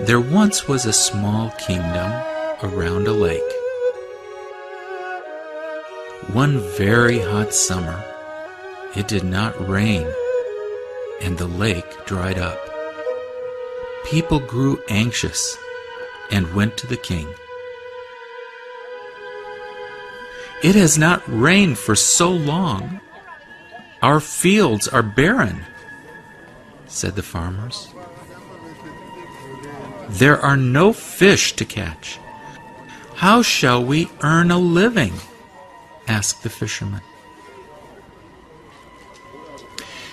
There once was a small kingdom around a lake. One very hot summer, it did not rain, and the lake dried up. People grew anxious and went to the king. "It has not rained for so long. Our fields are barren," said the farmers. "There are no fish to catch. How shall we earn a living?" asked the fishermen.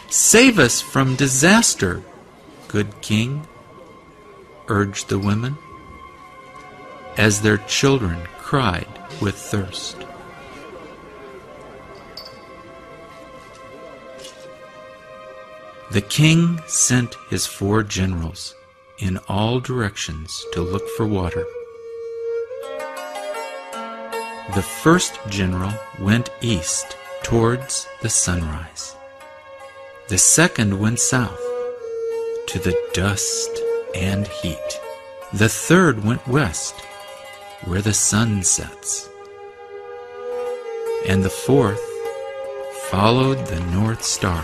"Save us from disaster, good king," urged the women, as their children cried with thirst. The king sent his 4 generals in all directions to look for water. The first general went east towards the sunrise. The second went south to the dust and heat. The third went west where the sun sets. And the fourth followed the North Star.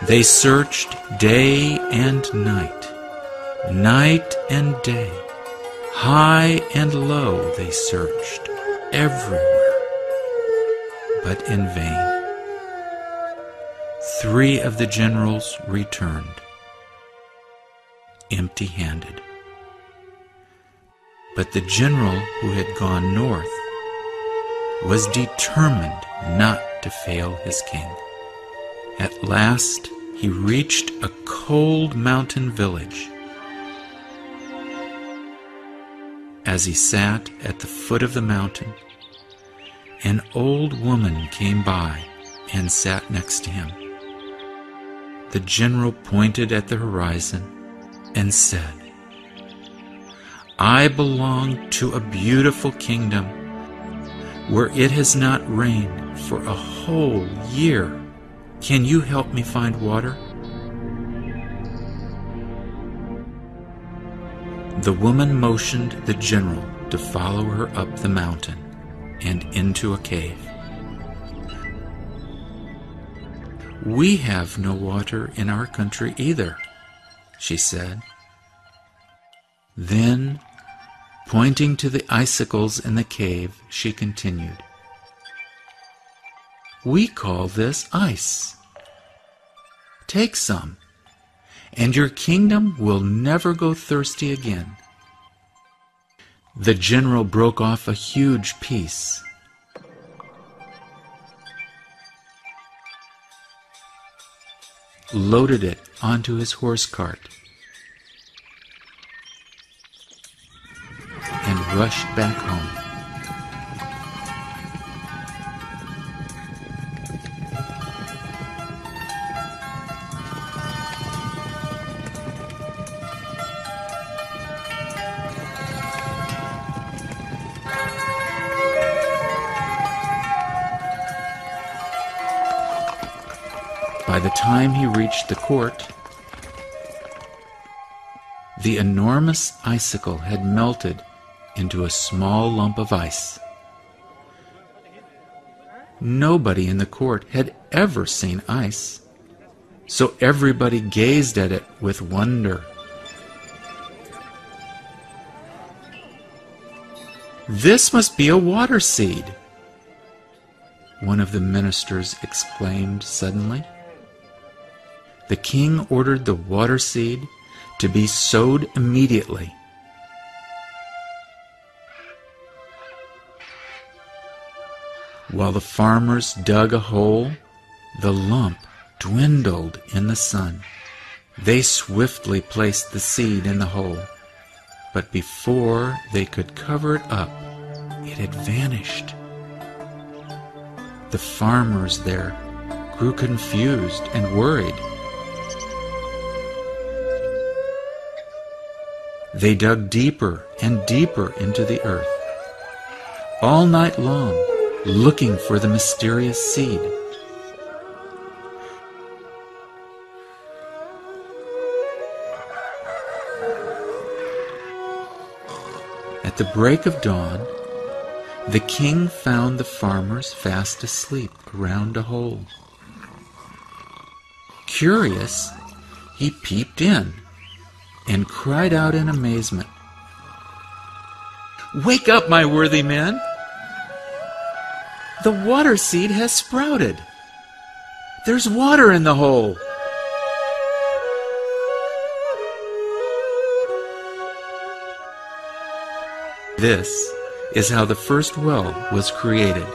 They searched day and night, night and day, high and low they searched, everywhere, but in vain. 3 of the generals returned, empty-handed. But the general who had gone north was determined not to fail his king. At last, he reached a cold mountain village. As he sat at the foot of the mountain, an old woman came by and sat next to him. The general pointed at the horizon and said, "I belong to a beautiful kingdom where it has not rained for a whole year. Can you help me find water?" The woman motioned the general to follow her up the mountain and into a cave. "We have no water in our country either," she said. Then, pointing to the icicles in the cave, she continued, "We call this ice. Take some, and your kingdom will never go thirsty again." The general broke off a huge piece. Loaded it onto his horse cart, and rushed back home. By the time he reached the court, the enormous icicle had melted into a small lump of ice. Nobody in the court had ever seen ice, so everybody gazed at it with wonder. "This must be a water seed," one of the ministers exclaimed suddenly. The king ordered the water seed to be sowed immediately. While the farmers dug a hole, the lump dwindled in the sun. They swiftly placed the seed in the hole, but before they could cover it up, it had vanished. The farmers there grew confused and worried. They dug deeper and deeper into the earth, all night long, looking for the mysterious seed. At the break of dawn, the king found the farmers fast asleep around a hole. Curious, he peeped in and cried out in amazement, "Wake up, my worthy men! The water seed has sprouted. There's water in the hole." This is how the first well was created.